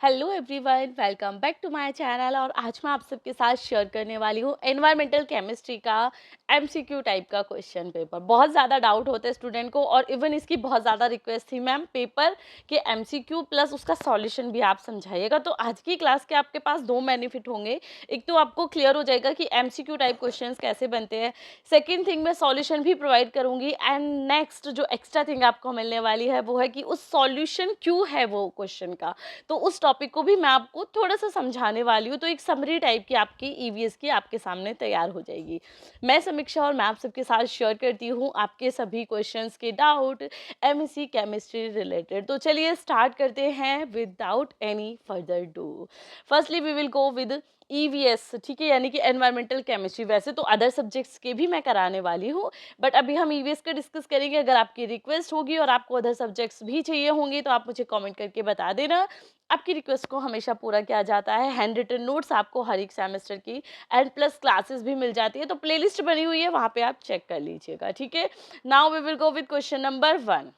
Hello everyone, welcome back to my channel. और आज मैं आप सबके साथ शेयर करने वाली हूँ एनवायरमेंटल केमिस्ट्री का एमसीक्यू टाइप का क्वेश्चन पेपर। बहुत ज़्यादा डाउट होता है स्टूडेंट को और इवन इसकी बहुत ज़्यादा रिक्वेस्ट थी, मैम पेपर के एमसीक्यू प्लस उसका सॉल्यूशन भी आप समझाइएगा। तो आज की क्लास के आपके पास दो बेनिफिट होंगे। एक तो आपको क्लियर हो जाएगा कि एमसीक्यू टाइप क्वेश्चन कैसे बनते हैं। सेकेंड थिंग, मैं सॉल्यूशन भी प्रोवाइड करूँगी। एंड नेक्स्ट जो एक्स्ट्रा थिंग आपको मिलने वाली है वो है कि उस सॉल्यूशन क्यों है वो क्वेश्चन का, तो उस टॉपिक को भी मैं आपको थोड़ा सा समझाने वाली हूँ। तो एक समरी टाइप की आपकी ईवीएस की आपके सामने तैयार हो जाएगी। मैं समीक्षा और मैं आप सबके साथ शेयर करती हूँ आपके सभी क्वेश्चंस के डाउट एमएससी केमिस्ट्री रिलेटेड। तो चलिए स्टार्ट करते हैं without any further do. Firstly we will go with EVS, ठीक है, यानी कि एनवायरमेंटल केमिस्ट्री। वैसे तो अदर सब्जेक्ट्स के भी मैं कराने वाली हूँ, बट अभी हम ईवीएस का डिस्कस करेंगे। अगर आपकी रिक्वेस्ट होगी और आपको अदर सब्जेक्ट्स भी चाहिए होंगे तो आप मुझे कमेंट करके बता देना। आपकी रिक्वेस्ट को हमेशा पूरा किया जाता है। हैंड रिटन नोट्स आपको हर एक सेमेस्टर की एंड प्लस क्लासेस भी मिल जाती है, तो प्लेलिस्ट बनी हुई है, वहां पे आप चेक कर लीजिएगा, ठीक है। Now we will go with question number 1।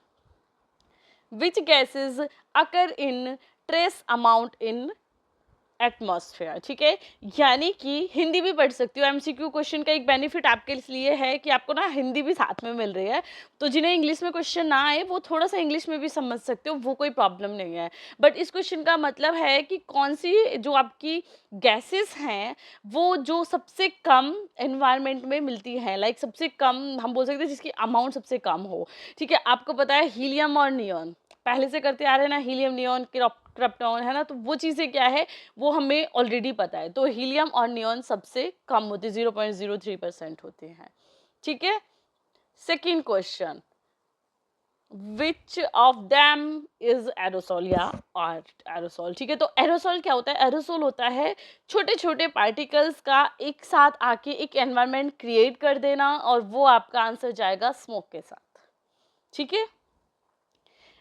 Which gases occur in trace amount in atmosphere, ठीक है। यानी कि हिंदी भी पढ़ सकती हो। एमसीक्यू क्वेश्चन का एक बेनिफिट आपके लिए है कि आपको ना हिंदी भी साथ में मिल रही है, तो जिन्हें इंग्लिश में क्वेश्चन ना आए वो थोड़ा सा इंग्लिश में भी समझ सकते हो, वो कोई प्रॉब्लम नहीं है। बट इस क्वेश्चन का मतलब है कि कौन सी जो आपकी गैसेस हैं वो जो सबसे कम एनवायरनमेंट में मिलती हैं, लाइक सबसे कम हम बोल सकते हैं जिसकी अमाउंट सबसे कम हो, ठीक है। आपको पता है हीलियम और नियॉन पहले से करते आ रहे हैं ना, हीलियम नियॉन क्रिप्टॉन है ना, तो वो चीज़ें क्या है वो हमें ऑलरेडी पता है। तो हीलियम और नियॉन सबसे कम होते 0.03% होते हैं, ठीक है। Second question, which of them is aerosol या और एरोसोल, ठीक है। तो एरोसोल क्या होता है? एरोसोल होता है छोटे छोटे पार्टिकल्स का एक साथ आके एक एनवायरनमेंट क्रिएट कर देना, और वो आपका आंसर जाएगा स्मोक के साथ, ठीक है।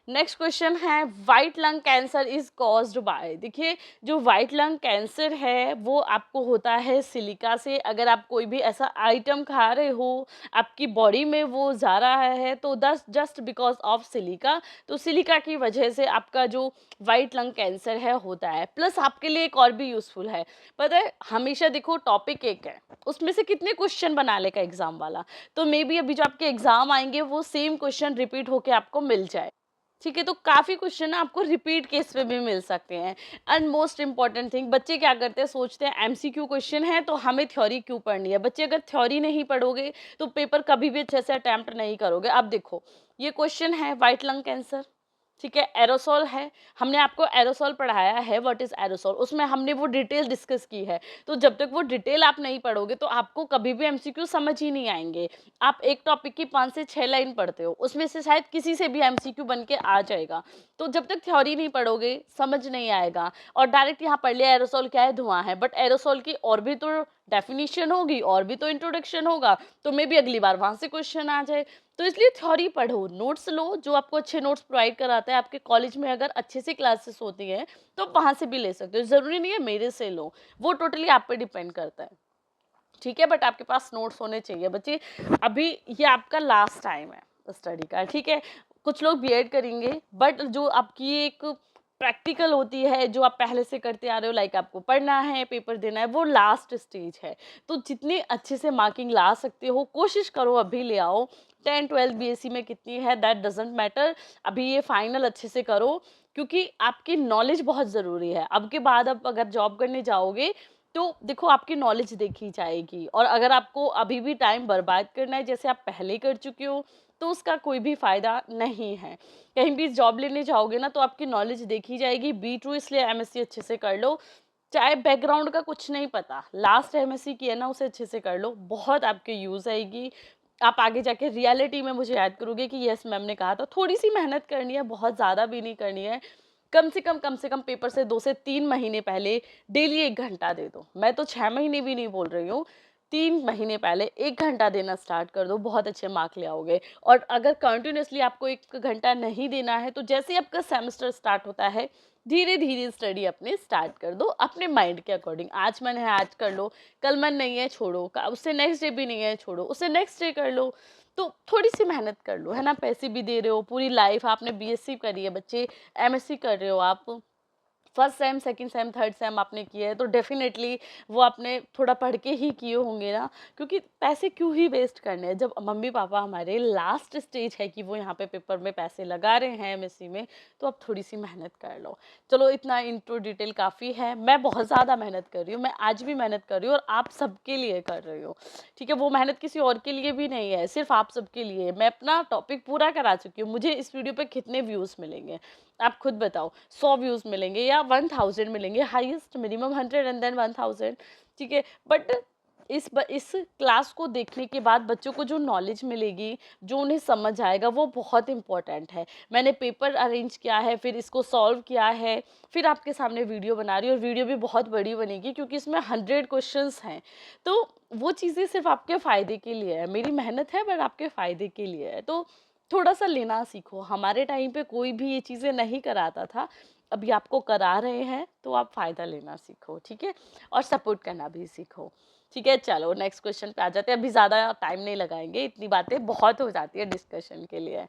नेक्स्ट क्वेश्चन है, white lung cancer is caused by. देखिए, जो वाइट लंग कैंसर है वो आपको होता है सिलिका से। अगर आप कोई भी ऐसा आइटम खा रहे हो, आपकी बॉडी में वो जा रहा है, तो दस जस्ट बिकॉज ऑफ सिलिका, तो सिलिका की वजह से आपका जो वाइट लंग कैंसर है होता है। प्लस आपके लिए एक और भी यूजफुल है, पता है, हमेशा देखो टॉपिक एक है, उसमें से कितने क्वेश्चन बना लेगा एग्जाम वाला, तो मे बी अभी जो आपके एग्जाम आएंगे वो सेम क्वेश्चन रिपीट होके आपको मिल जाए, ठीक है। तो काफ़ी क्वेश्चन आपको रिपीट केस पे भी मिल सकते हैं। एंड मोस्ट इंपॉर्टेंट थिंग, बच्चे क्या करते हैं, सोचते हैं एमसीक्यू क्वेश्चन है तो हमें थ्योरी क्यों पढ़नी है। बच्चे अगर थ्योरी नहीं पढ़ोगे तो पेपर कभी भी अच्छे से अटैम्प्ट नहीं करोगे। अब देखो, ये क्वेश्चन है वाइट लंग कैंसर, ठीक है। एरोसोल है, हमने आपको एरोसोल पढ़ाया है, व्हाट इज एरोसोल, उसमें हमने वो डिटेल डिस्कस की है। तो जब तक वो डिटेल आप नहीं पढ़ोगे तो आपको कभी भी एमसीक्यू समझ ही नहीं आएंगे। आप एक टॉपिक की 5 से 6 लाइन पढ़ते हो, उसमें से शायद किसी से भी एमसीक्यू बन के आ जाएगा। तो जब तक थ्योरी नहीं पढ़ोगे समझ नहीं आएगा। और डायरेक्ट यहाँ पढ़ लिया एरोसोल क्या है, धुआं है, बट एरोसोल की और भी तो डेफिनेशन होगी और भी तो इंट्रोडक्शन होगा, तो मे बी अगली बार वहां से क्वेश्चन आ जाए। तो इसलिए थ्योरी पढ़ो, नोट्स लो, जो आपको अच्छे नोट्स प्रोवाइड कराता है आपके कॉलेज में, अगर अच्छे से क्लासेस होती हैं तो वहां से भी ले सकते हो, जरूरी नहीं है मेरे से लो, वो टोटली आप पे डिपेंड करता है, ठीक है। बट आपके पास नोट्स होने चाहिए बच्चे। अभी ये आपका लास्ट टाइम है स्टडी का, ठीक है। कुछ लोग बीएड करेंगे, बट जो आपकी एक प्रैक्टिकल होती है जो आप पहले से करते आ रहे हो, लाइक आपको पढ़ना है, पेपर देना है, वो लास्ट स्टेज है। तो जितनी अच्छे से मार्किंग ला सकते हो कोशिश करो अभी ले आओ। 10 12 बीएससी में कितनी है दैट डजेंट मैटर, अभी ये फाइनल अच्छे से करो, क्योंकि आपकी नॉलेज बहुत ज़रूरी है। अब के बाद अब अगर जॉब करने जाओगे तो देखो आपकी नॉलेज देखी जाएगी, और अगर आपको अभी भी टाइम बर्बाद करना है जैसे आप पहले कर चुके हो, तो उसका कोई भी फायदा नहीं है। कहीं भी जॉब लेने जाओगे ना तो आपकी नॉलेज देखी जाएगी। बी ट्रू इसलिए एमएससी अच्छे से कर लो, चाहे बैकग्राउंड का कुछ नहीं पता, लास्ट एमएससी की है ना उसे अच्छे से कर लो, बहुत आपके यूज आएगी। आप आगे जाके रियलिटी में मुझे याद करोगे कि यस मैम ने कहा था। थोड़ी सी मेहनत करनी है, बहुत ज़्यादा भी नहीं करनी है। कम से कम पेपर से 2 से 3 महीने पहले डेली 1 घंटा दे दो। मैं तो 6 महीने भी नहीं बोल रही हूँ, 3 महीने पहले 1 घंटा देना स्टार्ट कर दो, बहुत अच्छे मार्क ले आओगे। और अगर कंटिन्यूसली आपको 1 घंटा नहीं देना है तो जैसे ही आपका सेमेस्टर स्टार्ट होता है धीरे धीरे स्टडी अपनी स्टार्ट कर दो अपने माइंड के अकॉर्डिंग। आज मन है आज कर लो, कल मन नहीं है छोड़ो, उससे नेक्स्ट डे भी नहीं है छोड़ो, उससे नेक्स्ट डे कर लो। तो थोड़ी सी मेहनत कर लो, है ना, पैसे भी दे रहे हो, पूरी लाइफ आपने बीएससी करी है बच्चे, एमएससी कर रहे हो आप, first sem, second same, third same आपने किया है तो डेफिनेटली वो आपने थोड़ा पढ़ के ही किए होंगे ना, क्योंकि पैसे क्यों ही वेस्ट करने हैं। जब मम्मी पापा हमारे लास्ट स्टेज है कि वो यहाँ पे पेपर में पैसे लगा रहे हैं एमएससी में, तो अब थोड़ी सी मेहनत कर लो। चलो इतना इंट्रो डिटेल काफ़ी है। मैं बहुत ज़्यादा मेहनत कर रही हूँ, मैं आज भी मेहनत कर रही हूँ और आप सबके लिए कर रही हूँ, ठीक है। वो मेहनत किसी और के लिए भी नहीं है, सिर्फ आप सबके लिए। मैं अपना टॉपिक पूरा करा चुकी हूँ। मुझे इस वीडियो पे कितने व्यूज़ मिलेंगे आप खुद बताओ, 100 व्यूज़ मिलेंगे या 1000 मिलेंगे, हाईएस्ट मिनिमम 100 एंड देन 1000, ठीक है। बट इस क्लास को देखने के बाद बच्चों को जो नॉलेज मिलेगी, जो उन्हें समझ आएगा, वो बहुत इंपॉर्टेंट है। मैंने पेपर अरेंज किया है, फिर इसको सॉल्व किया है, फिर आपके सामने वीडियो बना रही हूँ और वीडियो भी बहुत बड़ी बनेगी क्योंकि इसमें 100 क्वेश्चंस हैं। तो वो चीज़ें सिर्फ आपके फ़ायदे के लिए है, मेरी मेहनत है बट आपके फ़ायदे के लिए है। तो थोड़ा सा लेना सीखो। हमारे टाइम पे कोई भी ये चीज़ें नहीं कराता था, अभी आपको करा रहे हैं तो आप फ़ायदा लेना सीखो, ठीक है, और सपोर्ट करना भी सीखो, ठीक है। चलो नेक्स्ट क्वेश्चन पे आ जाते हैं। अभी ज़्यादा टाइम नहीं लगाएंगे, इतनी बातें बहुत हो जाती है डिस्कशन के लिए।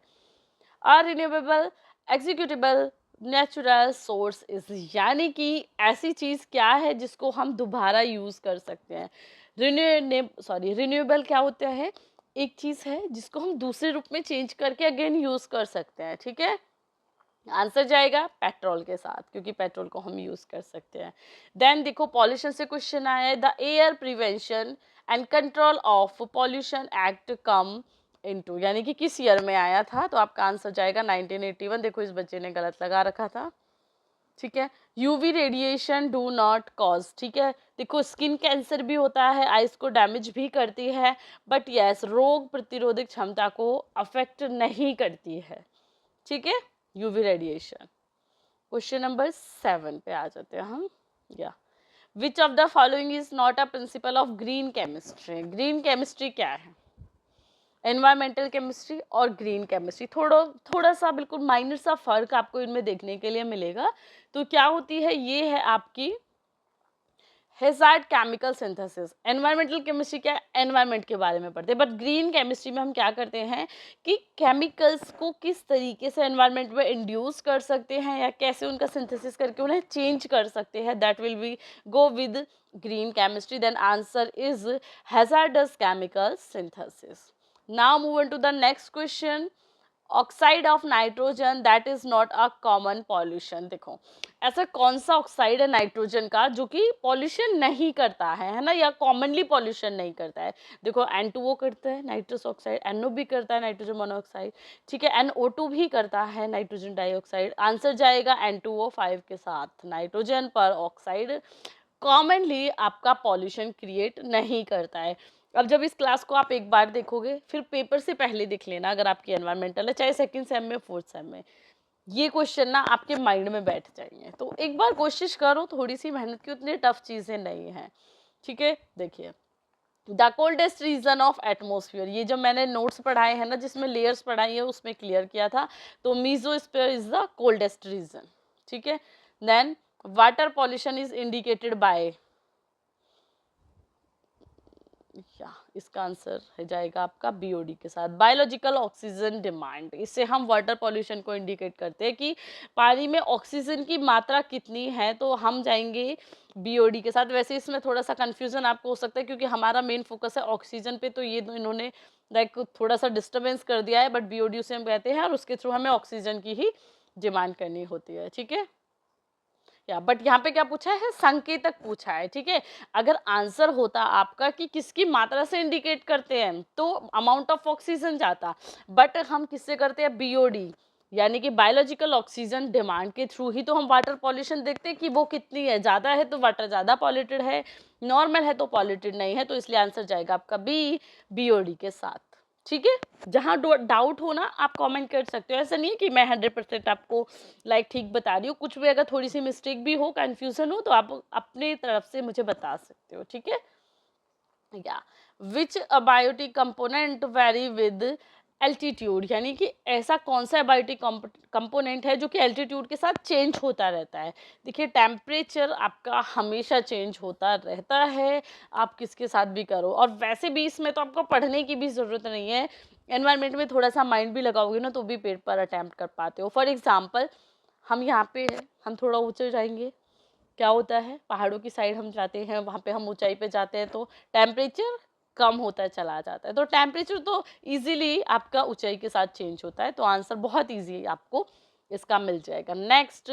Are renewable executable natural source is, यानी कि ऐसी चीज़ क्या है जिसको हम दोबारा यूज़ कर सकते हैं। रिन्यूएबल क्या होता है, एक चीज़ है जिसको हम दूसरे रूप में चेंज करके अगेन यूज़ कर सकते हैं, ठीक है। आंसर जाएगा पेट्रोल के साथ, क्योंकि पेट्रोल को हम यूज़ कर सकते हैं। देन देखो पॉल्यूशन से क्वेश्चन आया है, the air prevention and control of pollution act come into, यानी कि किस ईयर में आया था, तो आपका आंसर जाएगा 1981। देखो इस बच्चे ने गलत लगा रखा था, ठीक है। UV radiation do not cause, ठीक है। देखो स्किन कैंसर भी होता है, आइज को डैमेज भी करती है, बट यस रोग प्रतिरोधक क्षमता को अफेक्ट नहीं करती है, ठीक है, यूवी रेडिएशन। क्वेश्चन नंबर 7 पे आ जाते हैं हम। या विच of the following is not a principle of green chemistry. Green chemistry क्या है, एनवायरमेंटल केमिस्ट्री और ग्रीन केमिस्ट्री, थोड़ा सा बिल्कुल माइनर सा फर्क आपको इनमें देखने के लिए मिलेगा। तो क्या होती है, ये है आपकी hazard chemical synthesis. Environmental chemistry क्या है, एनवायरमेंट के बारे में पढ़ते हैं, बट ग्रीन केमिस्ट्री में हम क्या करते हैं कि केमिकल्स को किस तरीके से एनवायरमेंट में इंड्यूस कर सकते हैं या कैसे उनका सिंथेसिस करके उन्हें चेंज कर सकते हैं, that will be go with green chemistry. Then answer is hazardous chemical synthesis. Now move on to the next question, oxide of nitrogen that is not a common pollution. देखो ऐसा कौन सा oxide है nitrogen का जो कि pollution नहीं करता है ना, या कॉमनली पॉल्यूशन नहीं करता है। देखो N2O करता है नाइट्रस ऑक्साइड, NO भी करता है नाइट्रोजन मोनोऑक्साइड, ठीक है, NO2 भी करता है नाइट्रोजन डाइऑक्साइड। आंसर जाएगा N2O5 के साथ। नाइट्रोजन पर ऑक्साइड कॉमनली आपका पॉल्यूशन क्रिएट नहीं करता है। अब जब इस क्लास को आप एक बार देखोगे, फिर पेपर से पहले देख लेना अगर आपकी एनवायरमेंटल है, चाहे सेकंड सेम में फोर्थ सेम में, ये क्वेश्चन ना आपके माइंड में बैठ जाएंगे। तो एक बार कोशिश करो, थोड़ी सी मेहनत की, उतनी टफ चीज़ें नहीं हैं, ठीक है। देखिए the coldest region of atmosphere, ये जो मैंने नोट्स पढ़ाए हैं ना जिसमें लेयर्स पढ़ाई है उसमें क्लियर किया था, तो mesosphere is the coldest region, ठीक है। Then water pollution is indicated by, या इसका आंसर है जाएगा आपका BOD के साथ, बायोलॉजिकल ऑक्सीजन डिमांड। इससे हम वाटर पॉल्यूशन को इंडिकेट करते हैं कि पानी में ऑक्सीजन की मात्रा कितनी है, तो हम जाएंगे BOD के साथ। वैसे इसमें थोड़ा सा कंफ्यूजन आपको हो सकता है क्योंकि हमारा मेन फोकस है ऑक्सीजन पे, तो ये इन्होंने लाइक थोड़ा सा डिस्टर्बेंस कर दिया है, बट BOD उसे हम कहते हैं और उसके थ्रू हमें ऑक्सीजन की ही डिमांड करनी होती है, ठीक है। या बट यहाँ पे क्या पूछा है, संकेतक पूछा है, ठीक है। अगर आंसर होता आपका कि किसकी मात्रा से इंडिकेट करते हैं तो अमाउंट ऑफ ऑक्सीजन जाता, बट हम किससे करते हैं, BOD यानी कि बायोलॉजिकल ऑक्सीजन डिमांड के थ्रू ही तो हम वाटर पॉल्यूशन देखते हैं कि वो कितनी है, ज़्यादा है तो वाटर ज़्यादा पॉल्यूटेड है, नॉर्मल है तो पॉल्यूटेड नहीं है, तो इसलिए आंसर जाएगा आपका BOD के साथ, ठीक है। जहाँ डाउट हो ना आप कमेंट कर सकते हो, ऐसा नहीं है कि मैं 100% आपको लाइक ठीक बता रही हूँ, कुछ भी अगर थोड़ी सी मिस्टेक भी हो, कंफ्यूजन हो, तो आप अपने तरफ से मुझे बता सकते हो, ठीक है। या which abiotic component vary with altitude, यानी कि ऐसा कौन सा बायोटिक कंपोनेंट है जो कि एल्टीट्यूड के साथ चेंज होता रहता है। देखिए टेम्परेचर आपका हमेशा चेंज होता रहता है, आप किसके साथ भी करो, और वैसे भी इसमें तो आपको पढ़ने की भी ज़रूरत नहीं है, एनवायरनमेंट में थोड़ा सा माइंड भी लगाओगे ना तो भी पेपर अटैम्प्ट कर पाते हो। फॉर एग्जाम्पल हम यहाँ पे हैं, हम थोड़ा ऊँचे जाएंगे क्या होता है, पहाड़ों की साइड हम जाते हैं, वहाँ पे हम ऊंचाई पे जाते हैं तो टेम्परेचर कम होता चला जाता है। तो टेम्परेचर तो इजीली आपका ऊंचाई के साथ चेंज होता है, तो आंसर बहुत इजी आपको इसका मिल जाएगा। Next,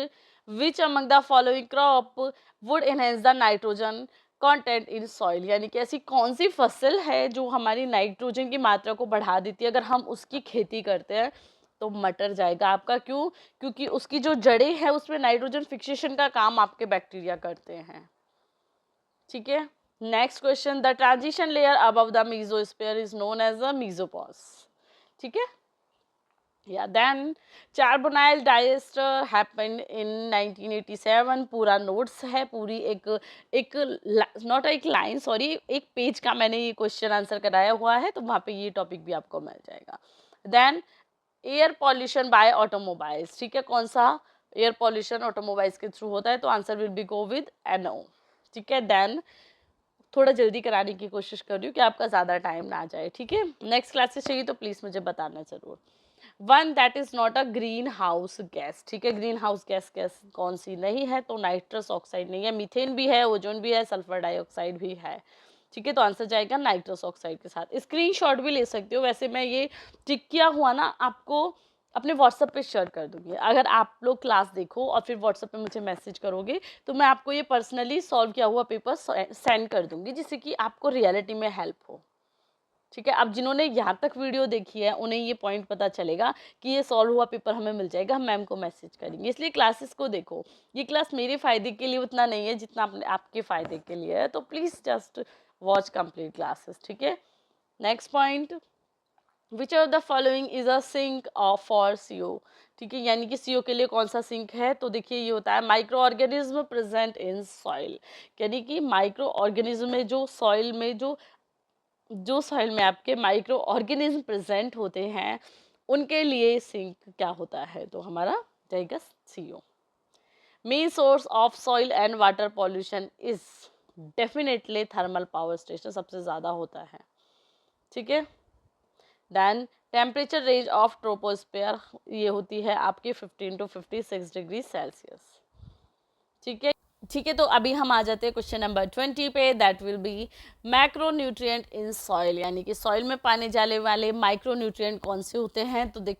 which among the following crop would enhance the nitrogen content in soil, यानी कि ऐसी कौन सी फसल है जो हमारी नाइट्रोजन की मात्रा को बढ़ा देती है अगर हम उसकी खेती करते हैं। तो मटर जाएगा आपका। क्यों? क्योंकि उसकी जो जड़ें हैं उसमें नाइट्रोजन फिक्सेशन का काम आपके बैक्टीरिया करते हैं। ठीक है। Next question, the transition layer above the mesosphere is known as the mesopause. ठीक है। या then carbonyl diester happened in 1987। पूरा नोट्स है, पूरी एक नॉट एक लाइन, सॉरी, एक पेज का मैंने ये क्वेश्चन आंसर कराया हुआ है, तो वहाँ पे ये टॉपिक भी आपको मिल जाएगा। Then air pollution by automobiles. ठीक है, कौन सा एयर पॉल्यूशन ऑटोमोबाइल्स के थ्रू होता है, तो answer will be go with NO। ठीक है। देन थोड़ा जल्दी कराने की कोशिश कर रही हूँ कि आपका ज़्यादा टाइम ना जाए। ठीक है। नेक्स्ट क्लासेस चाहिए तो प्लीज़ मुझे बताना ज़रूर। One that is not a green house gas. ठीक है, ग्रीन हाउस गैस कौन सी नहीं है, तो नाइट्रस ऑक्साइड नहीं है, मीथेन भी है, ओजोन भी है, सल्फर डाइऑक्साइड भी है। ठीक है, तो आंसर जाएगा नाइट्रस ऑक्साइड के साथ। स्क्रीनशॉट भी ले सकते हो, वैसे मैं ये टिक किया हुआ ना आपको अपने व्हाट्सएप पे शेयर कर दूंगी। अगर आप लोग क्लास देखो और फिर व्हाट्सएप पे मुझे मैसेज करोगे तो मैं आपको ये पर्सनली सॉल्व किया हुआ पेपर सेंड कर दूंगी, जिससे कि आपको रियलिटी में हेल्प हो। ठीक है, अब जिन्होंने यहाँ तक वीडियो देखी है उन्हें ये पॉइंट पता चलेगा कि ये सॉल्व हुआ पेपर हमें मिल जाएगा, हम मैम को मैसेज करेंगे। इसलिए क्लासेस को देखो, ये क्लास मेरे फ़ायदे के लिए उतना नहीं है जितना अपने आपके फ़ायदे के लिए है, तो please just watch complete classes. ठीक है। Next point, which of the following is a sink of for CO। ठीक है, यानी कि CO के लिए कौन सा सिंक है, तो देखिए ये होता है micro organism present in soil. यानी कि माइक्रो ऑर्गेनिज्म में जो सॉइल में आपके माइक्रो ऑर्गेनिज्म प्रेजेंट होते हैं उनके लिए सिंक क्या होता है, तो हमारा जाएगा CO। Main source of soil and water pollution is definitely thermal power station, सबसे ज़्यादा होता है। ठीक है। Then temperature range of troposphere, ये होती है आपकी 15 to 56 डिग्री सेल्सियस। ठीक है। ठीक है, तो अभी हम आ जाते हैं क्वेश्चन नंबर 20 पे, that will B macro nutrient in soil, यानी कि सॉइल में पाने जाने वाले माइक्रो न्यूट्रिएंट कौन से होते हैं, तो देख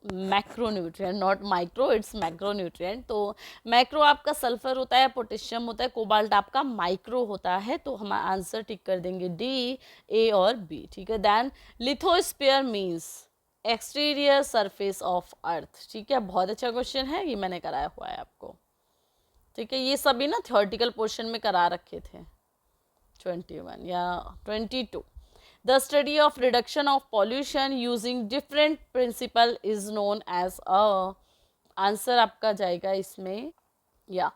macro nutrient, not micro, it's macro nutrient. तो मैक्रो आपका सल्फर होता है, पोटेशियम होता है, कोबाल्ट आपका माइक्रो होता है, तो हम आंसर टिक कर देंगे D, A और B। ठीक है। Then lithosphere means exterior surface of earth. ठीक है, बहुत अच्छा क्वेश्चन है, ये मैंने कराया हुआ है आपको। ठीक है, ये सभी ना थ्योरेटिकल पोर्शन में करा रखे थे 21 या 22। The study of reduction of pollution using different principle is known as a, answer आपका जाएगा इसमें या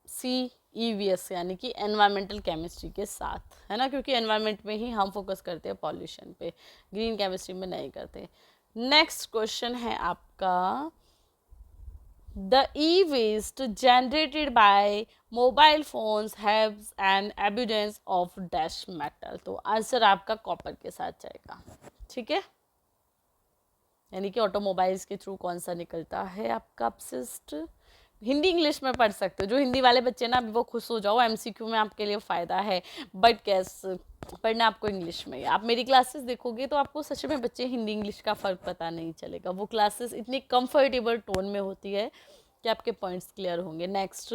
CEVS, यानी कि एनवायरमेंटल केमिस्ट्री के साथ, है ना, क्योंकि एनवायरमेंट में ही हम फोकस करते हैं पॉल्यूशन पे, ग्रीन केमिस्ट्री में नहीं करते। नेक्स्ट क्वेश्चन है आपका, the e-waste generated by mobile phones has an abundance of dash metal, तो आंसर आपका कॉपर के साथ जाएगा। ठीक है, यानी कि ऑटोमोबाइल्स के थ्रू कौन सा निकलता है आपका अपशिष्ट। हिंदी इंग्लिश में पढ़ सकते हो, जो हिंदी वाले बच्चे ना अभी वो खुश हो जाओ, MCQ में आपके लिए फ़ायदा है, बट कैस पढ़ना आपको इंग्लिश में। आप मेरी क्लासेस देखोगे तो आपको सच में बच्चे हिंदी इंग्लिश का फ़र्क पता नहीं चलेगा, वो क्लासेस इतनी कंफर्टेबल टोन में होती है कि आपके पॉइंट्स क्लियर होंगे। Next,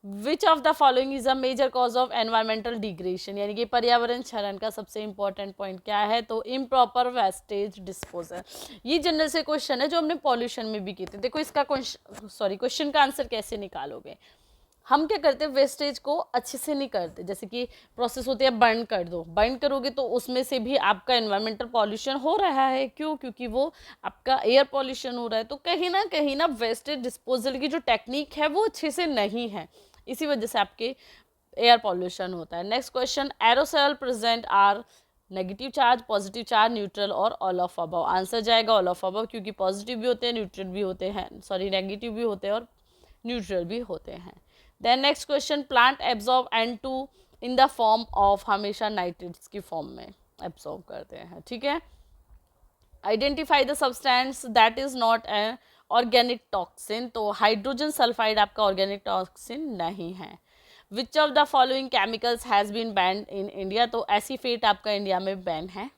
which of the following is a major cause of environmental degradation, यानी कि पर्यावरण क्षरण का सबसे इंपॉर्टेंट पॉइंट क्या है, तो इम्प्रॉपर वेस्टेज डिस्पोजल। ये जनरल से क्वेश्चन है जो हमने पॉल्यूशन में भी किए थे। देखो इसका क्वेश्चन का आंसर कैसे निकालोगे, हम क्या करते हैं, वेस्टेज को अच्छे से नहीं करते, जैसे कि प्रोसेस होती है बर्न कर दो, बर्न करोगे तो उसमें से भी आपका एनवायरमेंटल पॉल्यूशन हो रहा है। क्यों? क्योंकि वो आपका एयर पॉल्यूशन हो रहा है, तो कहीं ना वेस्टेज डिस्पोजल की जो टेक्निक है वो अच्छे से नहीं है, इसी वजह से आपके एयर पॉल्यूशन होता है। Next question, aerosol present are negative charge, positive charge, neutral और ऑल ऑफ अबव। आंसर जाएगा ऑल ऑफ अबव, क्योंकि पॉजिटिव भी होते हैं, न्यूट्रल भी होते हैं, सॉरी नेगेटिव भी होते हैं और न्यूट्रल भी होते हैं। Then next question, plant absorb N2 in the form of, हमेशा नाइट्रेट्स की फॉर्म में एब्जॉर्ब करते हैं। ठीक है। Identify the substance that is not a organic toxin, तो हाइड्रोजन सल्फाइड आपका ऑर्गेनिक टॉक्सिन नहीं है। Which of the following chemicals has been banned in India, तो एसीफेट आपका इंडिया में बैन है,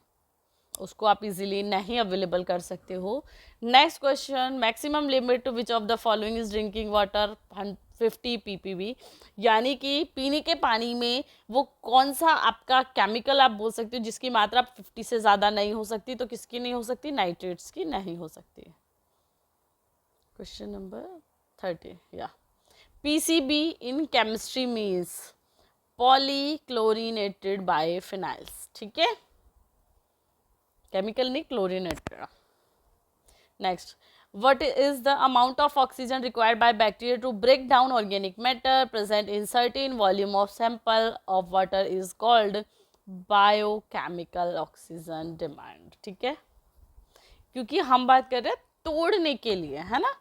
उसको आप इजीली नहीं अवेलेबल कर सकते हो। Next question, maximum limit which of the following is drinking water 50 ppb, यानी कि पीने के पानी में वो कौन सा आपका केमिकल आप बोल सकते हो जिसकी मात्रा 50 से ज़्यादा नहीं हो सकती, तो किसकी नहीं हो सकती, नाइट्रेट्स की नहीं हो सकती। क्वेश्चन नंबर 30 या PCB in chemistry means polychlorinated biphenyls, ठीक है, केमिकल नहीं, chlorinated. Next, what is the amount of oxygen required by bacteria to break down organic matter present in certain volume of sample of water is called biochemical oxygen demand, ठीक है, क्योंकि हम बात कर रहे हैं तोड़ने के लिए, है ना,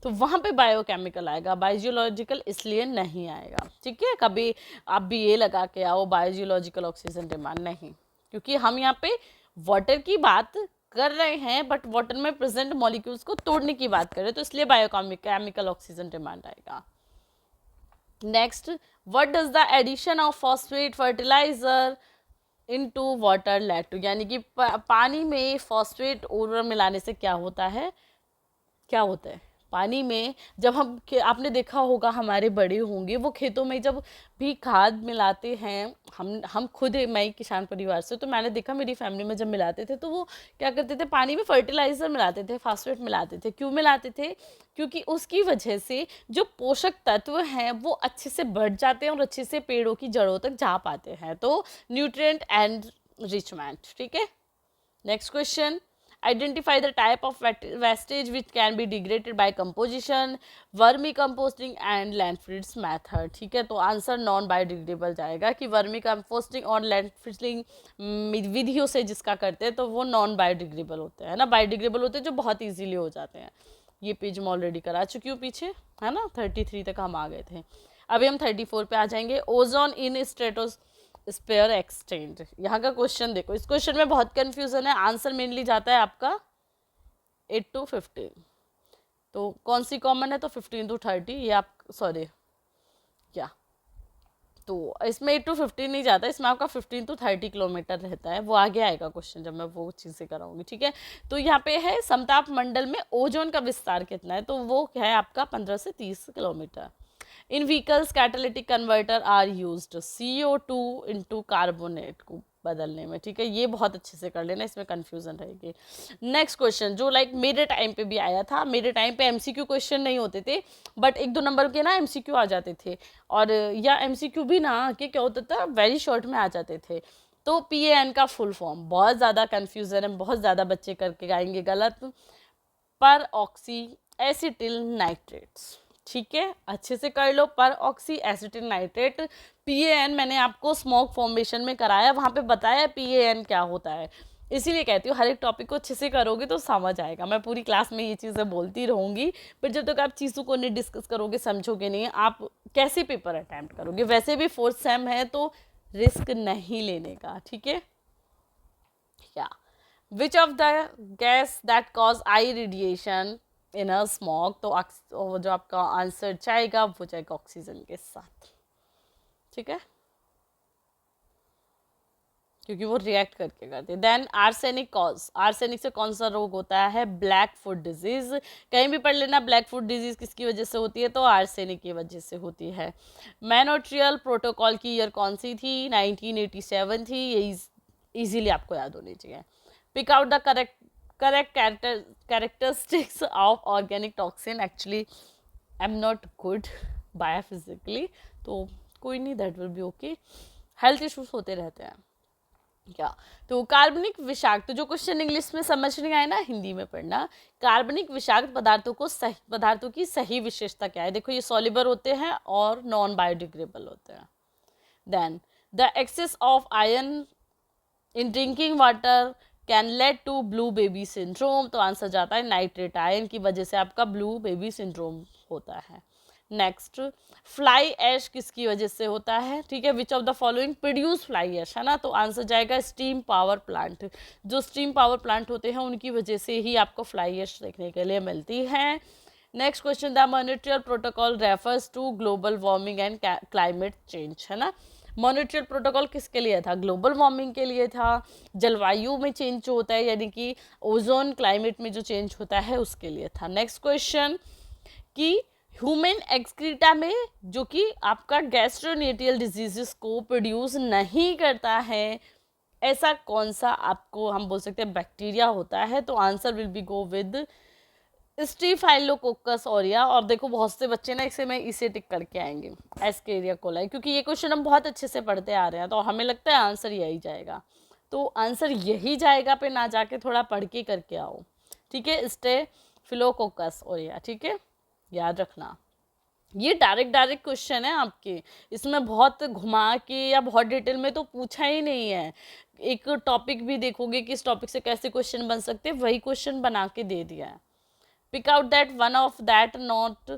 तो वहाँ पे बायोकेमिकल आएगा, बायोजियोलॉजिकल इसलिए नहीं आएगा, ठीक है। कभी आप भी ये लगा के आओ बायोजियोलॉजिकल ऑक्सीजन डिमांड नहीं, क्योंकि हम यहाँ पे वाटर की बात कर रहे हैं, बट वाटर में प्रेजेंट मॉलिक्यूल्स को तोड़ने की बात कर रहे हैं, तो इसलिए बायोकेमिकल ऑक्सीजन डिमांड आएगा। Next, what does the addition of phosphate fertiliser into water lead to, यानी कि पानी में फॉस्फेट उर्वरक मिलाने से क्या होता है, क्या होता है पानी में, जब आपने देखा होगा हमारे बड़े होंगे वो खेतों में जब भी खाद मिलाते हैं, हम खुद, मैं किसान परिवार से, तो मैंने देखा मेरी फैमिली में जब मिलाते थे तो वो क्या करते थे, पानी में फर्टिलाइज़र मिलाते थे, फास्फेट मिलाते थे। क्यों मिलाते थे, क्योंकि उसकी वजह से जो पोषक तत्व हैं वो अच्छे से बढ़ जाते हैं और अच्छे से पेड़ों की जड़ों तक जा पाते हैं, तो न्यूट्रिएंट एनरिचमेंट, ठीक है। Next question, identify the type of wastage which can be degraded by composition, vermi composting and landfills method, ठीक है, तो आंसर नॉन बायोडिग्रेडेबल जाएगा कि वर्मी कंपोस्टिंग और लैंडफिलिंग विधियों से जिसका करते हैं तो वो नॉन बायोडिग्रेडेबल होते हैं ना, बायोडिग्रेडेबल होते हैं जो बहुत इजीली हो जाते हैं। ये पेज मैं ऑलरेडी करा चुकी हूँ पीछे, है ना, 33 तक हम आ गए थे, अभी हम 34 पे आ जाएंगे। ओजोन इन स्ट्रेटोस स्पेयर एक्सटेंड, यहाँ का क्वेश्चन देखो, इस क्वेश्चन में बहुत कंफ्यूजन है, आंसर मेनली जाता है आपका 8 to 15, तो कौन सी कॉमन है, तो 15 to 30, ये आप सॉरी क्या, तो इसमें 8 to 15 नहीं जाता, इसमें आपका 15 to 30 किलोमीटर रहता है, वो आगे आएगा क्वेश्चन जब मैं वो चीज़ें कराऊंगी, ठीक है। तो यहाँ पे है समताप मंडल में ओजोन का विस्तार कितना है, तो वो है आपका 15 से 30 kilometre. In vehicles catalytic converter are used CO2 into carbonate को बदलने में, ठीक है, ये बहुत अच्छे से कर लेना, इसमें कंफ्यूजन रहेगी। नेक्स्ट क्वेश्चन जो लाइक मेरे टाइम पे भी आया था, मेरे टाइम पे MCQ क्वेश्चन नहीं होते थे, बट 1-2 नंबर के ना MCQ आ जाते थे, और या MCQ भी ना कि क्या होता था, वेरी शॉर्ट में आ जाते थे। तो PAN का फुल फॉर्म, बहुत ज़्यादा कन्फ्यूजन है, बहुत ज़्यादा बच्चे करके आएंगे गलत, पर ऑक्सी एसिटिल नाइट्रेट्स, ठीक है, अच्छे से कर लो, पर ऑक्सी एसिटिल नाइट्रेट। PAN मैंने आपको स्मोक फॉर्मेशन में कराया, वहाँ पे बताया PAN क्या होता है, इसीलिए कहती हूँ हर एक टॉपिक को अच्छे से करोगे तो समझ आएगा। मैं पूरी क्लास में ये चीज़ें बोलती रहूँगी, पर जब तक आप चीज़ों को नहीं डिस्कस करोगे, समझोगे नहीं, आप कैसे पेपर अटैम्प्ट करोगे। वैसे भी 4th सेम है तो रिस्क नहीं लेने का, ठीक है। या विच of the gas that cause I radiation in a smog, तो जो आपका आंसर जाएगा वो जाएगा ऑक्सीजन के साथ, ठीक है, क्योंकि वो रिएक्ट करके करते हैं। देन आर्सेनिक कॉज, आर्सेनिक से कौन सा रोग होता है, ब्लैक फुट डिजीज, कहीं भी पढ़ लेना, ब्लैक फुट डिजीज किसकी वजह से होती है, तो आर्सेनिक की वजह से होती है। मोन्ट्रियल प्रोटोकॉल की ईयर कौन सी थी, 1987 थी, ये इजीली आपको याद होनी चाहिए। Pick out the correct characteristics of organic toxin, actually I'm not good biophysically, तो कोई नहीं, that will be okay, health issues होते रहते हैं क्या। तो कार्बनिक विषाक्त, जो क्वेश्चन इंग्लिश में समझ नहीं आए ना, हिंदी में पढ़ना, कार्बनिक विषाक्त पदार्थों की सही विशेषता क्या है, देखो ये सॉल्युबल होते हैं और नॉन बायोडिग्रेडेबल होते हैं। Then the excess of iron in drinking water can lead to blue baby syndrome, तो आंसर जाता है नाइट्रेट आयन की वजह से आपका ब्लू बेबी सिंड्रोम होता है। नेक्स्ट, फ्लाई ऐश किसकी वजह से होता है, ठीक है, which of the following produce fly ash, है ना, तो आंसर जाएगा स्टीम पावर प्लांट, जो स्टीम पावर प्लांट होते हैं उनकी वजह से ही आपको फ्लाई ऐश देखने के लिए मिलती है। Next question, the Montreal protocol refers to global warming and climate change, है ना। मॉनिट्रियल प्रोटोकॉल किसके लिए था? ग्लोबल वार्मिंग के लिए था, जलवायु में चेंज जो होता है यानी कि ओजोन क्लाइमेट में जो चेंज होता है उसके लिए था। नेक्स्ट क्वेश्चन कि ह्यूमन एक्सक्रीटा में जो कि आपका गैस्ट्रोनेटियल डिजीजेस को प्रोड्यूस नहीं करता है, ऐसा कौन सा आपको हम बोल सकते हैं बैक्टीरिया होता है? तो answer will be go with staphylococcus aureus. और देखो बहुत से बच्चे ना इसे टिक करके आएंगे एस्केरिया कोलाई, क्योंकि ये क्वेश्चन हम बहुत अच्छे से पढ़ते आ रहे हैं तो हमें लगता है आंसर यही जाएगा। तो आंसर यही जाएगा पे ना जाके थोड़ा पढ़ के करके आओ, ठीक है। स्टेफिलोकोकस ऑरिया, ठीक है, याद रखना। ये डायरेक्ट क्वेश्चन है आपके, इसमें बहुत घुमा के या बहुत डिटेल में तो पूछा ही नहीं है। एक टॉपिक भी देखोगे कि इस टॉपिक से कैसे क्वेश्चन बन सकते हैं, वही क्वेश्चन बना के दे दिया है। pick out that one of that not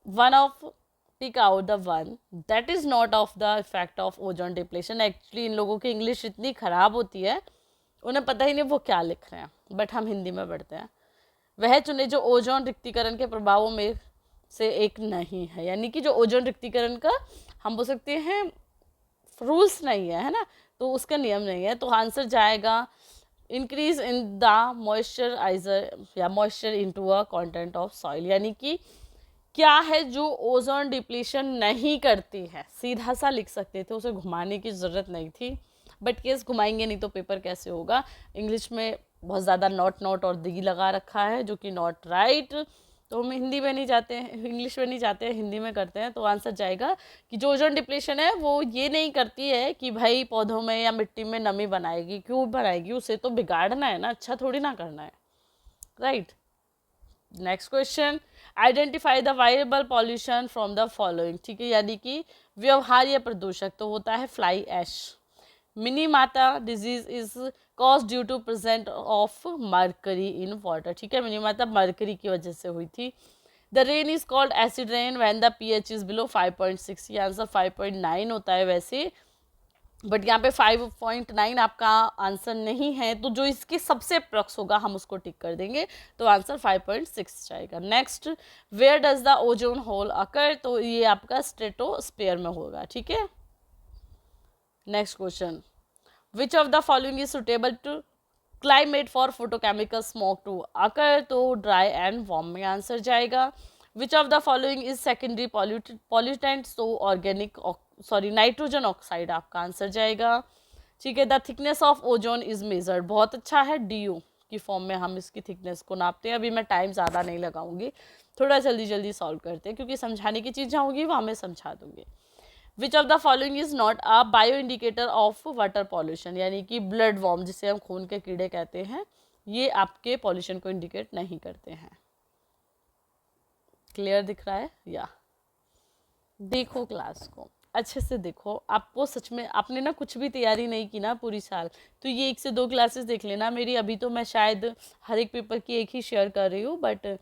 one of pick out the one that is not of the effect of ozone depletion। Actually in लोगों की इंग्लिश इतनी ख़राब होती है, उन्हें पता ही नहीं वो क्या लिख रहे हैं, बट हम हिंदी में पढ़ते हैं। वह चुने जो ओजोन रिक्तीकरण के प्रभावों में से एक नहीं है, यानी कि जो ओजोन रिक्तीकरण का हम बोल सकते हैं रूल्स नहीं है ना, तो उसका नियम नहीं है। तो आंसर जाएगा इंक्रीज इन द मॉइस्चराइजर या moisture into a content of soil, यानी कि क्या है जो ओजोन डिप्लीशन नहीं करती है। सीधा सा लिख सकते थे, उसे घुमाने की ज़रूरत नहीं थी, बट केस घुमाएंगे नहीं तो पेपर कैसे होगा। इंग्लिश में बहुत ज़्यादा नॉट और दी लगा रखा है जो कि नॉट राइट, तो हम हिंदी में नहीं जाते हैं, इंग्लिश में नहीं जाते हैं, हिंदी में करते हैं। तो आंसर जाएगा कि जो ओजोन डिप्लेशन है वो ये नहीं करती है कि भाई पौधों में या मिट्टी में नमी बनाएगी। क्यों बनाएगी? उसे तो बिगाड़ना है ना, अच्छा थोड़ी ना करना है, right. Next question, identify the viable pollution from the following, ठीक है, यानी कि व्यवहार्य प्रदूषक तो होता है fly ash. Minamata disease is cause due to present of mercury in water, ठीक है, मिनीमाता मर्करी की वजह से हुई थी। The rain is called acid rain when the pH is below 5.6, ये आंसर 5.9 होता है वैसे, बट यहाँ पे 5.9 आपका आंसर नहीं है, तो जो इसके सबसे अप्रॉक्स होगा हम उसको टिक कर देंगे, तो आंसर 5.6 जाएगा। Next, where does the ozone hole occur, तो ये आपका स्ट्रेटोस्फीयर में होगा, ठीक है। Next question, which of the following is suitable to climate for photochemical smoke to occur, तो ड्राई एंड वार्म में आंसर जाएगा। Which of the following is secondary pollutant, तो ऑर्गेनिक नाइट्रोजन ऑक्साइड आपका आंसर जाएगा, ठीक है। The thickness of ozone is measured, बहुत अच्छा है, DU की फॉर्म में हम इसकी थिकनेस को नापते हैं। अभी मैं टाइम ज़्यादा नहीं लगाऊंगी, थोड़ा जल्दी सॉल्व करते हैं क्योंकि समझाने की चीज़ें होंगी वो हमें समझा दूंगी। विच of the following is not a bio indicator of water pollution, यानी कि ब्लड वॉर्म जिसे हम खून के कीड़े कहते हैं, ये आपके पॉल्यूशन को इंडिकेट नहीं करते हैं। क्लियर दिख रहा है? या देखो क्लास को अच्छे से देखो, आपको सच में आपने ना कुछ भी तैयारी नहीं की ना पूरी साल, तो ये 1 से 2 क्लासेस देख लेना मेरी। अभी तो मैं शायद हर एक पेपर की एक ही शेयर कर रही हूँ, बट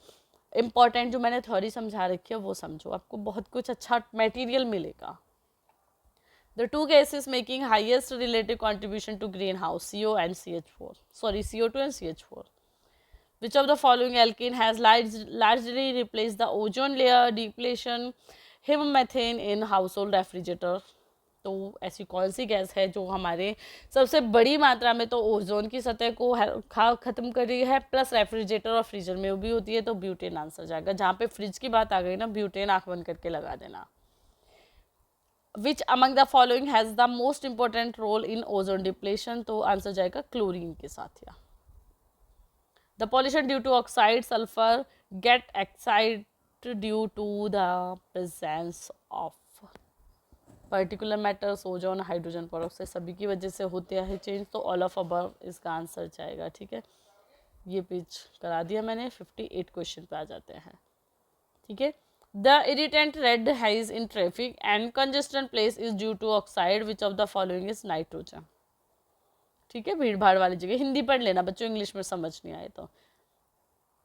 इम्पॉर्टेंट जो मैंने थ्योरी समझा रखी है वो समझो, आपको बहुत कुछ अच्छा मटेरियल मिलेगा। The two gases making highest relative contribution to greenhouse, CO and CH4, sorry CO2 and CH4. Which of the following alkane has largely replaced the ozone layer depletion? Methane in household refrigerator. तो ऐसी कौन सी gas है जो हमारे सबसे बड़ी मात्रा में तो ओजोन की सतह को ख़त्म कर रही है, प्लस रेफ्रिजरेटर और फ्रीजर में भी होती है, तो ब्यूटेन आंसर जाएगा। जहाँ पे फ्रिज की बात आ गई ना, ब्यूटेन आँख बंद करके लगा देना। Which among the following has the most important role in ozone depletion, तो आंसर जाएगा क्लोरीन के साथ। या the pollution due to oxide sulfur get excited due to the presence of particular matters, ozone, hydrogen peroxide, सभी की वजह से होते हैं चेंज, तो ऑल ऑफ अबव इसका आंसर जाएगा, ठीक है। ये पेज करा दिया मैंने, 58 क्वेश्चन पे आ जाते हैं, ठीक है। The irritant red haze in traffic and congestion place is due to oxide. Which of the following is nitrogen? ठीक है, भीड़ भाड़ वाली जगह हिंदी पढ़ लेना बच्चों, इंग्लिश में समझ नहीं आए तो।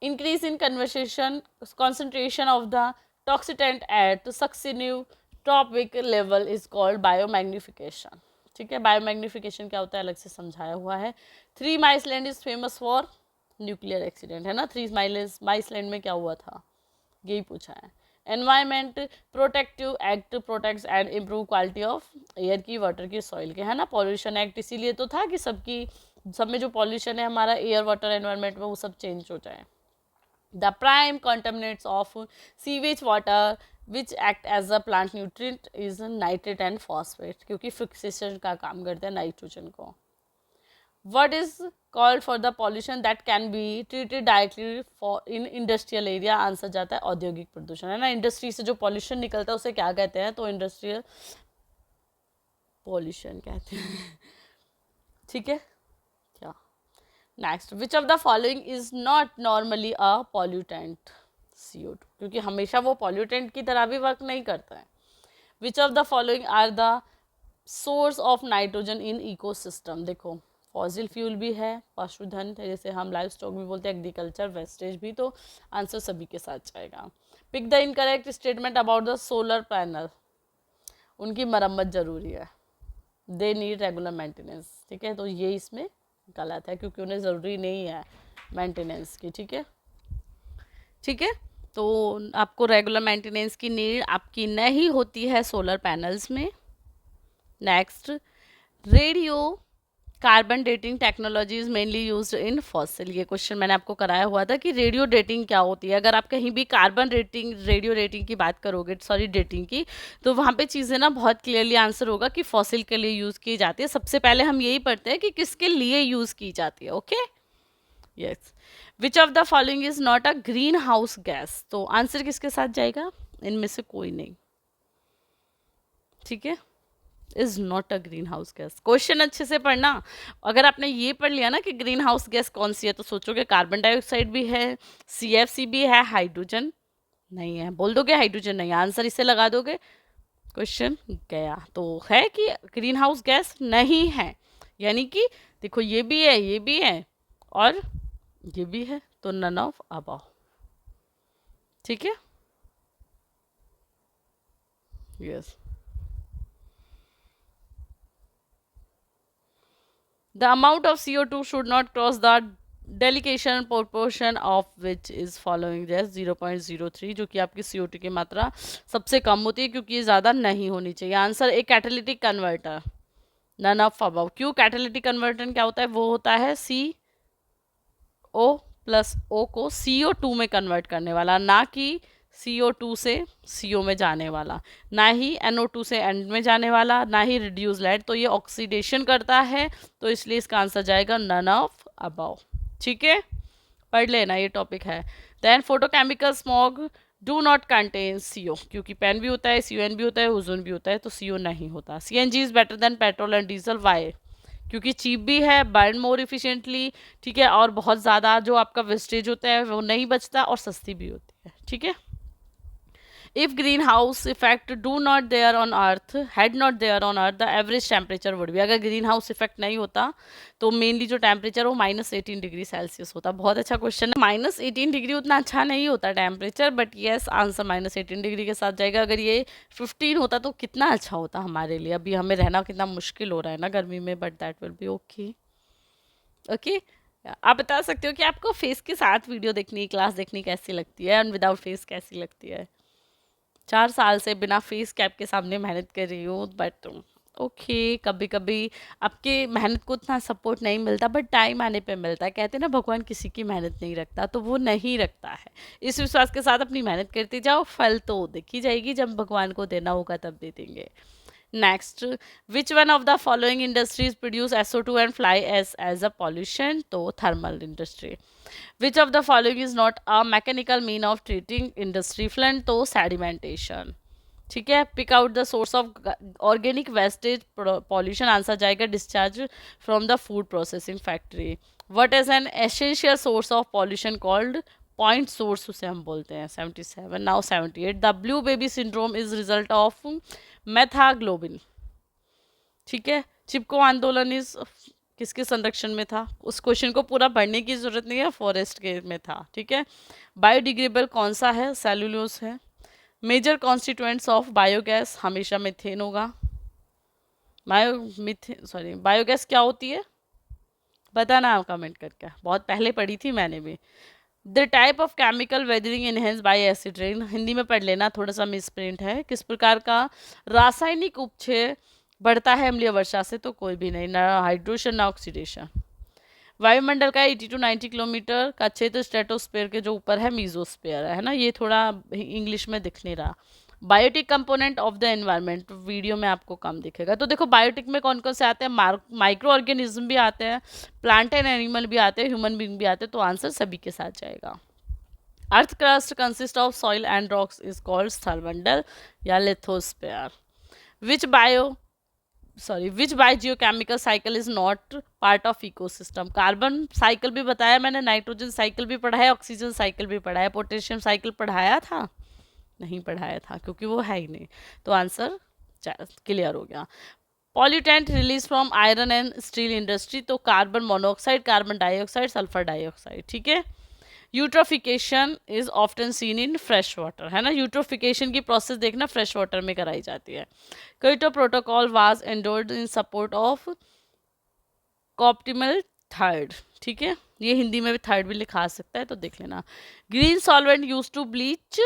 Increase in concentration of the toxicant at successive tropic level is called biomagnification, ठीक है। बायोमैग्निफिकेशन क्या होता है अलग से समझाया हुआ है। 3 Mile Island is famous for nuclear accident, है ना। 3 Mile Island में क्या हुआ था? यही पूछा है। Environment protective act protects and improve quality of air की, वाटर की, सॉइल के, है ना। पॉल्यूशन एक्ट इसीलिए तो था कि सब में जो पॉल्यूशन है हमारा एयर वाटर एनवायरमेंट में वो सब चेंज हो जाए। The prime contaminants of sewage water which act as a plant nutrient is nitrate and phosphate, क्योंकि फिक्सेशन का काम करते हैं नाइट्रोजन को। What is called for the pollution that can be treated directly for in industrial area? Answer जाता है औद्योगिक प्रदूषण, है ना। इंडस्ट्री से जो पॉल्यूशन निकलता है उसे क्या कहते हैं? तो इंडस्ट्रियल पॉल्यूशन कहते हैं। ठीक है क्या? Next, which of the following is not normally a pollutant? CO2, क्योंकि हमेशा वो पॉल्यूटेंट की तरह भी वर्क नहीं करता है। Which of the following are the source of nitrogen in ecosystem? देखो, फॉसिल फ्यूल भी है, पशुधन है, जैसे हम लाइव स्टॉक भी बोलते हैं, एग्रीकल्चर, वेस्टेज भी, तो आंसर सभी के साथ जाएगा। Pick the incorrect statement about the solar panel. उनकी मरम्मत जरूरी है, दे नीड रेगुलर मेंटेनेंस। ठीक है, तो ये इसमें गलत है क्योंकि उन्हें ज़रूरी नहीं है मेंटेनेंस की। ठीक है, ठीक है, तो आपको रेगुलर मेंटेनेंस की नीड आपकी नहीं होती है सोलर पैनल्स में। Next, radio carbon dating technology is mainly used in fossil. ये क्वेश्चन मैंने आपको कराया हुआ था कि रेडियो डेटिंग क्या होती है। अगर आप कहीं भी कार्बन रेटिंग रेडियो रेटिंग की बात करोगे, सॉरी डेटिंग की, तो वहाँ पे चीज़ें ना बहुत क्लियरली आंसर होगा कि फॉसिल के लिए यूज़ की जाती है। सबसे पहले हम यही पढ़ते हैं कि किसके लिए यूज़ की जाती है। Okay, yes. Which of the following is not a green house gas? तो आंसर किसके साथ जाएगा? इनमें से कोई नहीं। ठीक है, is not a green house gas. Question अच्छे से पढ़ना। अगर आपने ये पढ़ लिया ना कि ग्रीन हाउस गैस कौन सी है, तो सोचोगे कार्बन डाइऑक्साइड भी है, CFC भी है, हाइड्रोजन नहीं है, बोल दोगे हाइड्रोजन नहीं, आंसर इसे लगा दोगे, क्वेश्चन गया। तो है कि ग्रीन हाउस गैस नहीं है, यानी कि देखो ये भी है, ये भी है और ये भी है, तो नन ऑफ अबव। ठीक है, yes. The amount of CO2 should not cross the delegation proportion of which is following this 0.03, जो कि आपकी CO2 की मात्रा सबसे कम होती है, क्योंकि ये ज़्यादा नहीं होनी चाहिए। आंसर एक catalytic converter, none of above. क्यों? कैटालिटिक कन्वर्टर क्या होता है? वो होता है CO प्लस O को CO2 में कन्वर्ट करने वाला, ना कि CO2 से CO में जाने वाला, ना ही NO2 से N में जाने वाला, ना ही रिड्यूस लाइट। तो ये ऑक्सीडेशन करता है, तो इसलिए इसका आंसर जाएगा नन ऑफ अबव। ठीक है, पढ़ लेना, ये टॉपिक है। Then photochemical smog do not contain CO, क्योंकि पेन भी होता है, CON भी होता है, ओजोन भी होता है, तो CO नहीं होता। CNG is better than petrol and diesel, why? क्योंकि चीप भी है, बर्न मोर इफिशिएंटली, ठीक है, और बहुत ज़्यादा जो आपका वेस्टेज होता है वो नहीं बचता, और सस्ती भी होती है। ठीक है, if green house effect do not there on earth had not there on earth the average temperature would be. अगर ग्रीन हाउस इफेक्ट नहीं होता तो मेनली जो टेम्परेचर वो -18 डिग्री सेल्सियस होता। बहुत अच्छा क्वेश्चन है। -18 डिग्री उतना अच्छा नहीं होता temperature, but yes answer -18 degree के साथ जाएगा। अगर ये 15 होता तो कितना अच्छा होता हमारे लिए। अभी हमें रहना कितना मुश्किल हो रहा है ना गर्मी में, but that will B okay. Okay, आप बता सकते हो कि आपको फेस के साथ वीडियो देखनी, क्लास देखनी कैसी लगती है, एंड विदाउट फेस कैसी लगती है? 4 साल से बिना फेस कैप के सामने मेहनत कर रही हूँ, बट ओके, कभी कभी आपके मेहनत को उतना सपोर्ट नहीं मिलता, बट टाइम आने पे मिलता है। कहते हैं ना, भगवान किसी की मेहनत नहीं रखता, तो वो नहीं रखता है। इस विश्वास के साथ अपनी मेहनत करते जाओ, फल तो देखी जाएगी, जब भगवान को देना होगा तब दे देंगे। Next, which one of the following industries produce SO2 and fly ash a pollution? तो thermal industry. Which of the following is not a mechanical mean of treating industry effluent? तो सेडिमेंटेशन। ठीक है, pick out the source of organic wastage pollution, answer जाएगा discharge from the food processing factory. What is an essential source of pollution called? Point source उसे हम बोलते हैं। 77, now 78, the blue baby syndrome is result of methaemoglobin. ठीक है, चिपको आंदोलन is किसके संरक्षण में था? उस क्वेश्चन को पूरा पढ़ने की जरूरत नहीं है, फॉरेस्ट के में था। ठीक है, बायोडिग्रेडेबल कौन सा है? सेलुलोज है। मेजर कॉन्स्टिट्यूएंट्स ऑफ बायोगैस, हमेशा मीथेन होगा। बायोगैस क्या होती है? बताना आप कमेंट करके, बहुत पहले पढ़ी थी मैंने भी। The type of chemical weathering enhance bye acid rain, Hindi में पढ़ लेना, थोड़ा सा मिसप्रिंट है। किस प्रकार का रासायनिक उपक्षय बढ़ता है अम्लीय वर्षा से? तो कोई भी नहीं, ना हाइड्रोशन ना ऑक्सीडेशन। वायुमंडल का 80 to 90 किलोमीटर का क्षेत्र स्ट्रेटोस्फेयर के जो ऊपर है मीजोस्फेयर है ना, ये थोड़ा इंग्लिश में दिख नहीं रहा। Biotic component of the environment, video में आपको कम दिखेगा। तो देखो बायोटिक में कौन कौन से आते हैं, माइक्रो ऑर्गेनिज्म भी आते हैं, प्लांट एंड एनिमल भी आते हैं, ह्यूमन बींग भी आते हैं, तो आंसर सभी के साथ जाएगा। Earth crust consist of soil and rocks is called स्थलमंडल या lithosphere. Which which biogeochemical cycle is not part of ecosystem? Carbon cycle भी बताया मैंने, नाइट्रोजन साइकिल भी पढ़ा है, ऑक्सीजन साइकिल भी पढ़ा है, पोटेशियम साइकिल पढ़ाया था? नहीं पढ़ाया था, क्योंकि वो है ही नहीं। तो आंसर क्लियर हो गया। Pollutant release from iron and steel industry, तो carbon monoxide, carbon dioxide, sulphur dioxide, ठीक है। Eutrophication is often seen in fresh water, है ना, यूट्रोफिकेशन की प्रोसेस देखना फ्रेश वाटर में कराई जाती है। Kyoto protocol was endowed in support of optimal third, ठीक है, ये हिंदी में भी थर्ड भी लिखा सकता है, तो देख लेना। Green solvent use to bleach,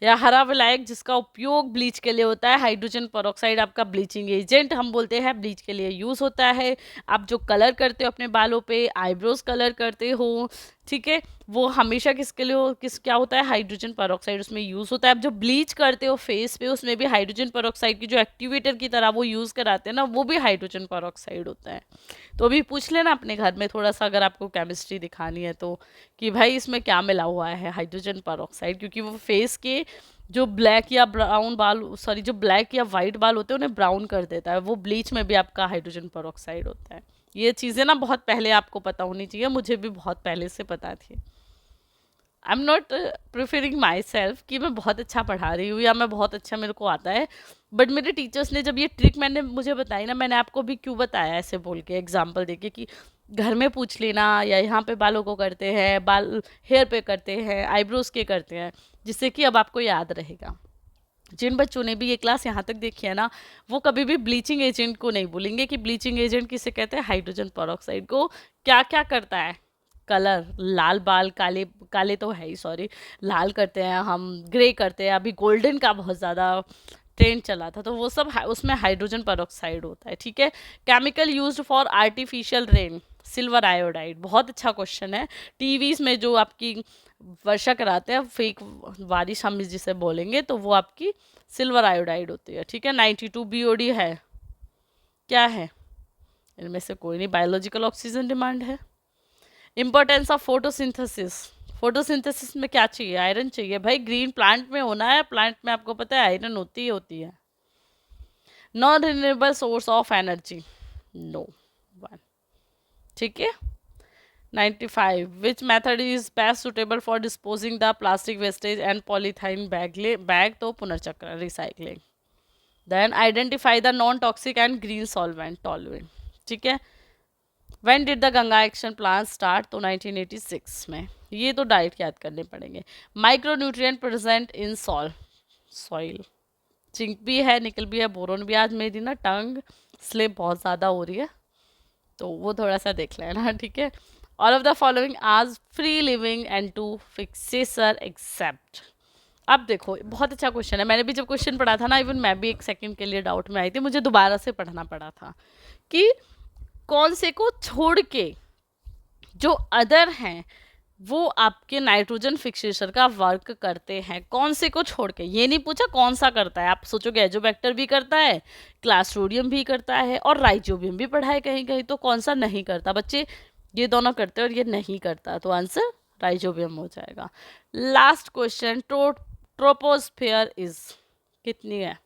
या हरा विलायक जिसका उपयोग ब्लीच के लिए होता है, हाइड्रोजन पेरोक्साइड आपका ब्लीचिंग एजेंट हम बोलते हैं, ब्लीच के लिए यूज़ होता है। आप जो कलर करते हो अपने बालों पे, आईब्रोज कलर करते हो, ठीक है, वो हमेशा किसके लिए क्या होता है, हाइड्रोजन पेरोक्साइड उसमें यूज़ होता है। आप जो ब्लीच करते हो फेस पे, उसमें भी हाइड्रोजन पेरोक्साइड की जो एक्टिवेटर की तरह वो यूज़ कराते हैं ना, वो भी हाइड्रोजन पेरोक्साइड होता है। तो अभी पूछ लेना अपने घर में थोड़ा सा, अगर आपको केमिस्ट्री दिखानी है तो, कि भाई इसमें क्या मिला हुआ है, हाइड्रोजन पेरोक्साइड, क्योंकि वो फेस के जो ब्लैक या ब्राउन बाल, सॉरी, जो ब्लैक या वाइट बाल होते हैं उन्हें ब्राउन कर देता है, वो ब्लीच में भी आपका हाइड्रोजन पेरोक्साइड होता है। ये चीज़ें ना बहुत पहले आपको पता होनी चाहिए, मुझे भी बहुत पहले से पता थी। I am not preferring my self कि मैं बहुत अच्छा पढ़ा रही हूँ या मैं बहुत अच्छा मेरे को आता है, बट मेरे टीचर्स ने जब ये ट्रिक मैंने मुझे बताई ना, मैंने आपको भी क्यों बताया ऐसे बोल के एग्जाम्पल देके कि घर में पूछ लेना, या यहाँ पे बालों को करते हैं, बाल हेयर पे करते हैं, आईब्रोज के करते हैं, जिससे कि अब आपको याद रहेगा। जिन बच्चों ने भी ये क्लास यहाँ तक देखी है ना, वो कभी भी ब्लीचिंग एजेंट को नहीं भूलेंगे कि ब्लीचिंग एजेंट किसे कहते हैं, हाइड्रोजन पेरोक्साइड को। क्या क्या करता है, कलर, लाल बाल, काले काले तो है ही, सॉरी, लाल करते हैं हम, ग्रे करते हैं, अभी गोल्डन का बहुत ज़्यादा ट्रेंड चला था, तो वो सब उसमें हाइड्रोजन पेरोक्साइड होता है, ठीक है। Chemical used for artificial rain, silver iodide, बहुत अच्छा क्वेश्चन है। टीवीज में जो आपकी वर्षा कराते हैं, फेक बारिश हम जिसे बोलेंगे, तो वो आपकी सिल्वर आयोडाइड होती है, ठीक है। 92 BOD है, क्या है इनमें से? कोई नहीं, बायोलॉजिकल ऑक्सीजन डिमांड है। इम्पोर्टेंस ऑफ फोटोसिंथेसिस, फोटोसिंथेसिस में क्या चाहिए, आयरन चाहिए भाई, ग्रीन प्लांट में होना है, प्लांट में आपको पता है आयरन होती ही होती है। Non renewable source of energy, no one, ठीक है। 95 which method is best suitable for disposing the plastic wastage and polythene bag, तो पुनर्चक्रण, recycling. Then identify the non toxic and green solvent, टॉलवेंट, ठीक है। When did the Ganga action plan start, तो 1986 में। ये तो डाइट याद करने पड़ेंगे। Micro nutrient present in soil, zinc भी है, निकल भी है, बोरोन भी। आज मेरी ना टंग स्लिप बहुत ज़्यादा हो रही है, तो वो थोड़ा सा देख लेना, ठीक है। ऑल ऑफ द फॉलोइंग आज free living and two fixers except. अब देखो बहुत अच्छा क्वेश्चन है, मैंने भी जब क्वेश्चन पढ़ा था ना, इवन मैं भी एक सेकंड के लिए डाउट में आई थी, मुझे दोबारा से पढ़ना पड़ा था कि कौन से को छोड़ के जो अदर हैं वो आपके नाइट्रोजन फिक्सेशन का वर्क करते हैं, कौन से को छोड़ के। ये नहीं पूछा कौन सा करता है, आप सोचोगे एजोबैक्टर भी करता है, क्लास्ट्रोडियम भी करता है, और राइजोबियम भी पढ़ा है कहीं कहीं, तो कौन सा नहीं करता बच्चे? ये दोनों करते हैं और ये नहीं करता, तो आंसर राइजोबियम हो जाएगा। लास्ट क्वेश्चन, ट्रोपोस्फियर इज कितनी है?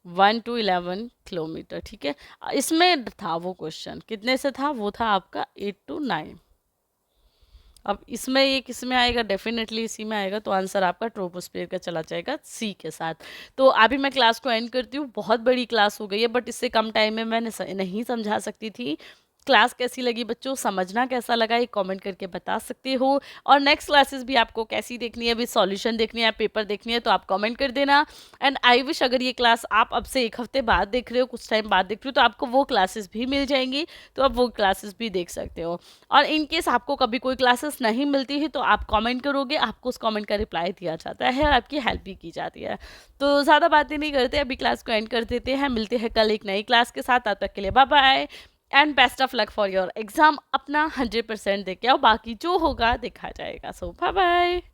1 to 11 किलोमीटर, ठीक है। इसमें था वो क्वेश्चन, कितने से था वो? था आपका 8 to 9। अब इसमें ये किस में आएगा? डेफिनेटली इसी में आएगा, तो आंसर आपका ट्रोपोस्फियर का चला जाएगा सी के साथ। तो अभी मैं क्लास को एंड करती हूँ, बहुत बड़ी क्लास हो गई है, बट इससे कम टाइम में मैं नहीं समझा सकती थी, क्लास कैसी लगी बच्चों, समझना कैसा लगा, ये कमेंट करके बता सकते हो। और नेक्स्ट क्लासेस भी आपको कैसी देखनी है, भी सॉल्यूशन देखनी है, पेपर देखनी है, तो आप कमेंट कर देना। एंड आई विश अगर ये क्लास आप अब से 1 हफ्ते बाद देख रहे हो, कुछ टाइम बाद देख रहे हो, तो आपको वो क्लासेस भी मिल जाएंगी, तो आप वो क्लासेस भी देख सकते हो। और इन केस आपको कभी कोई क्लासेस नहीं मिलती है तो आप कमेंट करोगे, आपको उस कमेंट का रिप्लाई दिया जाता है और आपकी हेल्प भी की जाती है। तो ज़्यादा बातें नहीं करते, अभी क्लास को एंड कर देते हैं। मिलते हैं कल एक नई क्लास के साथ, तब तक के लिए bye bye and best of luck for your exam. अपना 100% दे के आओ, बाकी जो होगा देखा जाएगा। सो बाय बाय।